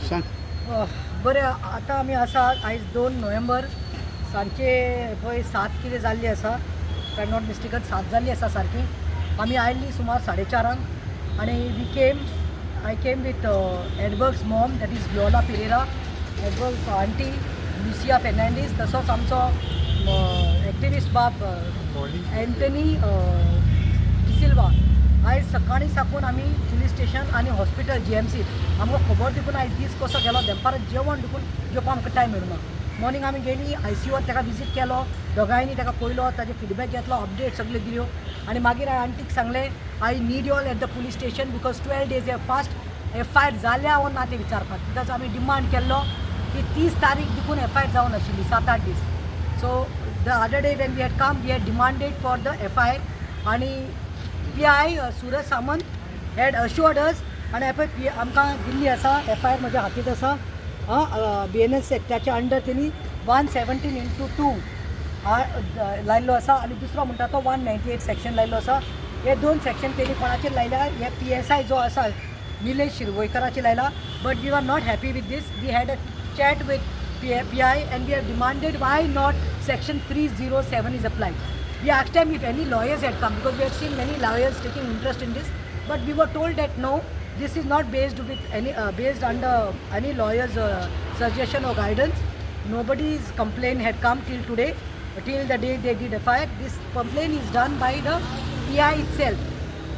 सांग. बरें आतां आमी आसा आयज 2 नोव्हेंबर सांजचे पळय 7 कितें जाल्ली आसा, आय नॉट मिस्टेकन 7 जाल्ली आसा सारकी. आमी आयल्ली सुमार 4:30 आनी I came with Edward's mom, that is Viola Pereira, Edward's aunty Lucia Fernandes, तसोच आमचो एक्टिविस्ट बाब एंटनी डिसिल्वा. आयज सकाळीं साकून आमी पुलीस स्टेशन आनी हॉस्पिटल GMC आमकां खबर दिवून आयज दीस कसो गेलो, दनपार जेवण दिवून जेवपाक आमकां टायम मेळूना. मॉर्निंग आमी गेली ICUत ताका विजीट केलो, दोगांयनी ताका पळयलो, ताजे फीडबॅक घेतलो, अपडेट सगळे दिल्यो आनी मागीर हांवें आंटीक सांगलें I need you all at the police station because 12 days हे फास्ट FIR जाल्या वा ना ते विचारपाक, बिकॉज आमी डिमांड केल्लो की 30 तारीख देखून FIR जावन आशिल्ली 7-8 दीस. So the other day when we had come we had demanded for the FIR आनी PI Suraj Samant had assured us आनी पळय आमकां दिल्ली आसा FIR म्हज्या हातींत आसा. BNS एक्टाच्या अंडर तेणी 117/2 लायल्लो आसा आनी दुसरो म्हणटा तो 198 सेक्शन लायल्लो आसा. हे 2 सेक्शन तेणी कोणाचेर लायल्या, हे PSI जो आसा निलेश शिरवयकराचेर लायला. But we are not happy with this. We had a chat with PI and we have demanded why not section 307 is applied. We asked them if any lawyers had come because we have seen many lawyers taking interest in this, but we were told that no, this is not based under any lawyer's suggestion or guidance. Nobody's complaint had come till today, till the day they did FIR. This complaint is done by the PI itself.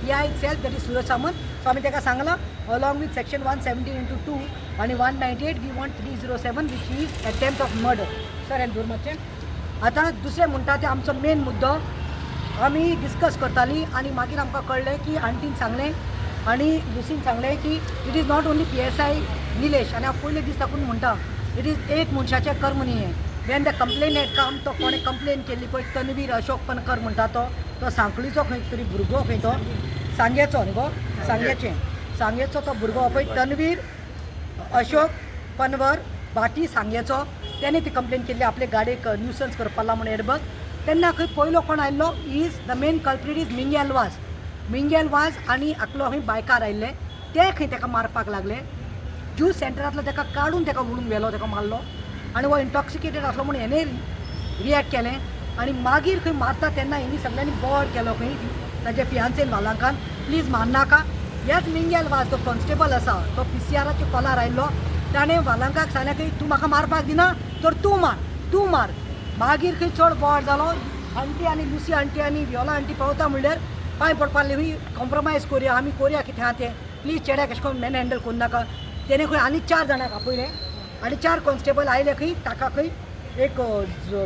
that is Suraj Samant. So आम्ही ताका सांगला along with section 117/2 आणि 198 we want 307 which is attempt of murder. Sir हे दूर मातशें. आतां दुसरें म्हणटा तें आमचो मेन मुद्दो आमी डिस्कस करतालीं आनी मागीर आमकां कळ्ळें की आंटीन सांगलें आनी लुसीन सांगलें की it is not only PSI Nilesh. आनी हांव पयले दीस साकून म्हणटा इट इज एक मनशाचें कर्म न्ही हें. वेन द कंप्लेन हेड कम, तो कोणें कंप्लेन केल्ली पळय तन्वीर अशोक पनकर म्हणटा तो सांखळीचो खंय तरी भुरगो, खंय तो सांगेचो न्ही गो, सांगेचो तो भुरगो पळय तन्वीर अशोक पनवर भाटी सांगेचो, त्याने ती कंप्लेन केल्ली आपले गाडयेक न्यूसन्स करपाला म्हणून एडबर्ग. तेन्ना खंय पयलो कोण आयल्लो is the main कल्प्रीट is Mingel वाज आनी आकलो खंय बायकार आयिल्ले ते खंय ताका मारपाक लागले. ज्यूस सेंटरांतलो ताका काडून ताका उडून व्हेलो, ताका मारलो आनी हो इंटॉक्सिकेटेड आसलो म्हणून हेणे रियॅक्ट केलें आनी मागीर खंय मारता तेन्ना हेणी सगळ्यांनी बोर्ड केलो खंय ताजे फियांसेन वालांकान प्लीज मारनाका. हेच मिंगेल वाज तो कॉन्स्टेबल आसा तो PCRाच्या कॉलार आयिल्लो, ताणें वालांकाक सांगलें की तूं म्हाका मारपाक दिना तर तूं मार. मागीर खंय चड बोवाळ जालो. आंटी आनी लुसी आंटी आनी विओला आंटी पावता म्हणल्यार पांय पडपा लागली खंय कॉम्प्रोमायज करुया, आमी करुया कितें आहा तें, प्लीज चेड्याक अशें करून मॅन हँडल करूं नाका. तेणें खंय आनी 4 जाणांक आपयलें आनी 4 कॉन्स्टेबल आयले खंय ताका खंय एक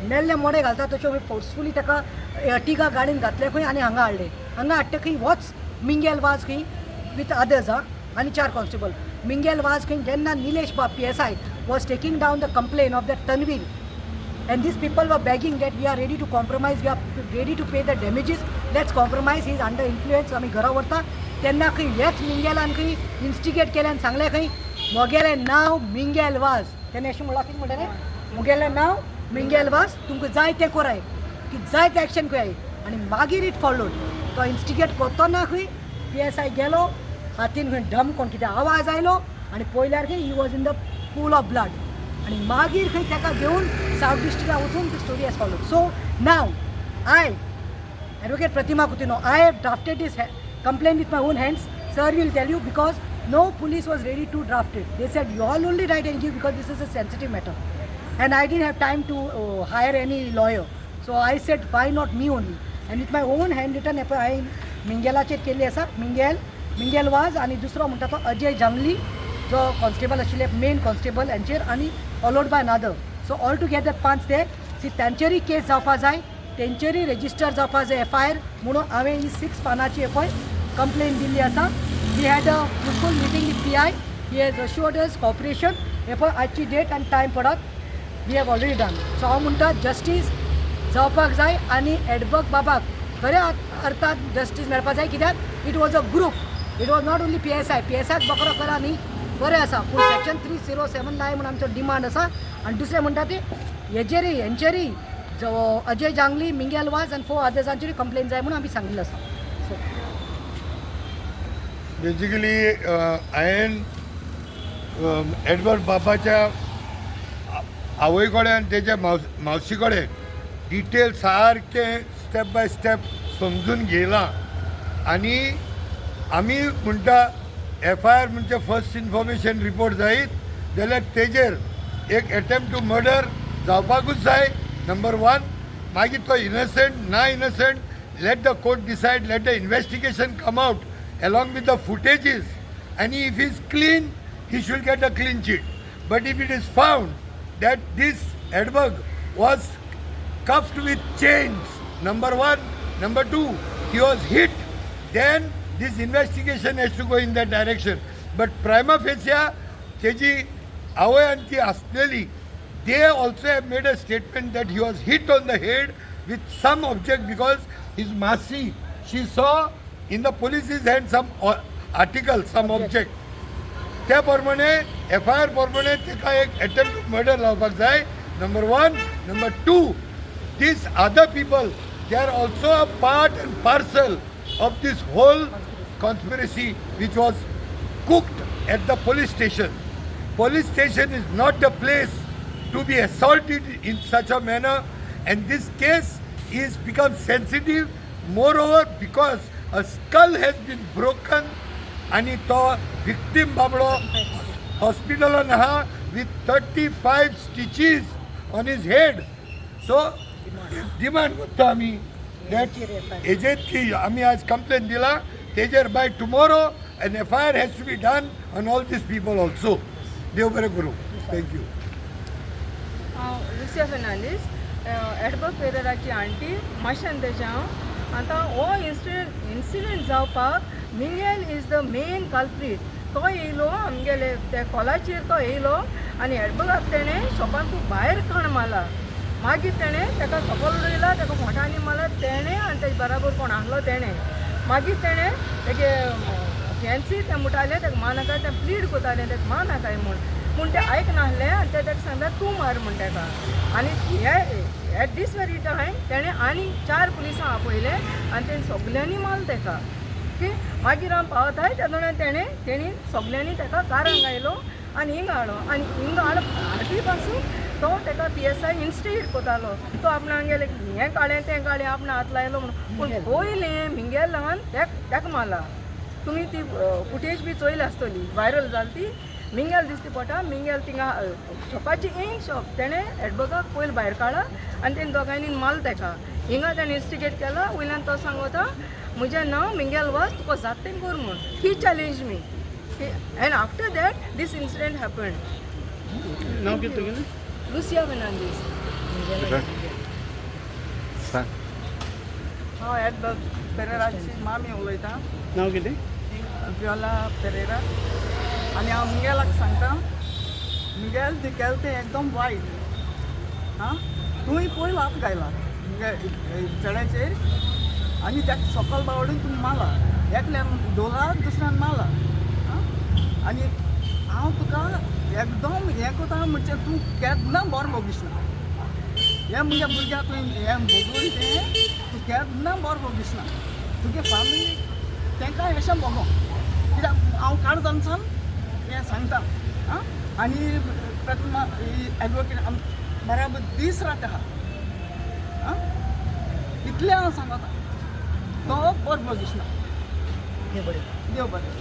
मेल्ले मोडे घालता तशें खंय फोर्सफुली ताका अर्टिगा गाडीन घातले खंय आनी हांगा हाडटा खंय होच मिंगेल वाज खंय with others and 4 constable. Mingal was going then Nilesh Bab PSI was taking down the complaint of that Tanveer, and these people were begging that we are ready to compromise, we are ready to pay the damages, let's compromise, he is under influence. आमी घरा व्हरता तेन्ना खंय हेच मिंगेलान खंय instigate केलें आनी सांगलें खंय मोगेलें नांव मिंगेल वाज. तेणें अशें म्हणलां कितें म्हणटालें मुगेलें नांव मिंगेल वाज, तुमकां जाय तें कोराय, की जाय तें एक्शन कोराय. आनी मागीर इट फॉलोड. तो इन्स्टिगेट करतना खंय PSI गेलो, हातीन खंय ढम कोण कितें आवाज आयलो आनी पळयल्यार खंय he was in the pool of blood आनी मागीर खंय ताका घेवन सावथ डिस्ट्रिक्टाक वचून ती story has followed. So now I advocate Pratima Coutinho I have drafted this complaint with my own hands. Sir will tell you because no police was ready to draft it. They said you all only write and give because this is a sensitive matter, and I didn't have time to hire any lawyer. So I said why not me only, and with my own handwritten I मिंगेलाचेर केल्ली आसा. मिंगेल वाज आनी दुसरो म्हणटा तो अजय जांगली जो constable आशिल्ले main constable हांचेर आनी followed by another. So all together 5 ते सी तांचेरूय केस जावपाक जाय, तेंचेरूय रेजिस्टर जावपाक जाय FIR म्हणून हांवें ही 6 पानाची पळय कंप्लेन दिल्ली आसा. We had a full meeting with PI. He has assured us cooperation. हे पळय आजची डेट आनी टायम पडत we have already done. So हांव म्हणटा जस्टीस जावपाक जाय आनी एडबर्ग बाबाक खऱ्या अर्थात जस्टीस मेळपाक जाय, कित्याक it was a group, it was not only PSI बकरो करा न्ही बरें आसा, पूण सेक्शन 307 लाय म्हणून आमचो डिमांड आसा. आनी दुसरें म्हणटा ते हेंचेरी जो अजय जांगली, मिंगेल वाज आनी 4 अदर्सांचेरूय कंप्लेन जाय म्हणून आमी सांगिल्लें आसा. बेसिकली हांवें एडवर्ड बाबाच्या आवय कडेन आनी तेच्या मावशी कडेन डिटेल सारके स्टेप बाय स्टेप समजून घेयलां आनी आमी म्हणटा FIR म्हणजे फर्स्ट इन्फॉर्मेशन रिपोर्ट जायत जाल्यार तेजेर एक अटेम्प्ट टू मर्डर जावपाकूच जाय नंबर 1. मागीर तो इनोसंट ना innocent let the court decide, let the investigation come out along with the footages, and if he is clean he should get a clean sheet. But if it is found that this Edberg was cuffed with chains, number 1, number 2, he was hit, then this investigation has to go in that direction. But prima facie तेजी आवय आनी ती आसलेली, they also have made a statement that he was hit on the head with some object because his Masi, she saw in the police's hand some article, some object. त्या प्रमाणे FIR प्रमाणे तेका एक अटेम्प्ट मर्डर लावपाक जाय, number 1. Number 2, these other people, they are also a part and parcel of this whole conspiracy which was cooked at the police station. Police station is not the place to be assaulted in such a manner, and this case is become sensitive moreover because a skull has been broken and to victim bablo hospital with 35 stitches on his head. So demand करतो आम्ही that agent की आम्ही आज complaint दिला तेजेर by tomorrow an FIR has to be done on all these people also. देव बरें करूं. Thank you. Lucia Fernandes, Edward पेरेराची आंटी माशेन तेच्या आतां हो इन्सिडेंट जावपाक Mingel is the main culprit. तो येयलो आमगेले त्या कॉलाचेर तो येयलो आनी एडवर्डाक तेणें शॉपांतून भायर खण मारला. मागीर तेणें ताका सकयल उडयला, ताका फोटांनी मारला तेणें आनी तेजे बराबर कोण आहलो तेणें. मागीर तेणें तेगे फॅन्सी ते म्हणटाले ताका मानाका, ते प्लीड कोताले ताका मानाकाय म्हूण ते आयकनासले आनी ते ताका सांगता तूं मार म्हूण ताका. आनी हे एट दीस वेरी टायम तेणें आनी 4 पुलिसां आपयले आनी तेणी सगल्यांनी मारले ताका. ओके, मागीर हांव पावताय तेदोणे तेणी सगल्यांनी ताका कारांक घायलो आनी हिंगा हाडलो आनी हिंगा हाडपी पासून तो ताका PSI इन्स्टिगेट कोतालो. तो आपणाक गेले हें काळें तें काळें आपणा हात लायलो म्हणून. पूण पयलें मिंगेल लावन ताका मारला. तुमी ती फुटेज बी चोयली आसतली, व्हायरल जाली ती. मिंगेल दिसती पडटा, मिंगेल थिंगा शॉपाची येयन शॉप तेणें एडवर्गाक पयलीं भायर काडला आनी तेणी दोगांयनी मारलो ताका. हिंगा तेणें इन्स्टिगेट केला. वयल्यान तो सांगता म्हजें नांव मिंगेल वाज, तुका जाता तें कर म्हूण. He challenge me and after that this incident happened. नाव कितें तुगेलें? लुसिया फेर्नांडीस. हांव एडवर्ड पेरेराची मामी उलयतां. नाव कितें? वियोला पेरेरा. आनी हांव मिंगेलाक सांगता, मिंगेल ती केलें तें एकदम वायट. तुवें पयलो हात घायला चेड्याचेर आनी ताका सकयल बावडून तुमी मारला. एकल्यान दोला दुसऱ्यान मारला. आनी हांव तुका एकदम हें कोता म्हणजे तूं केन्ना बरो भोगिसना. हें म्हज्या भुरग्याक तुवें हें भोगून तें तूं केन्ना बरो भोगिसना. तुगे फॅमिली तांकां अशें भोगो. कित्याक हांव काणकोणसान हें सांगता. आनी एडवोकेट बराबर दीस रात आहा. इतलें हांव सांगता. तो बरो भोगिसना. देव बरें. देव बरें.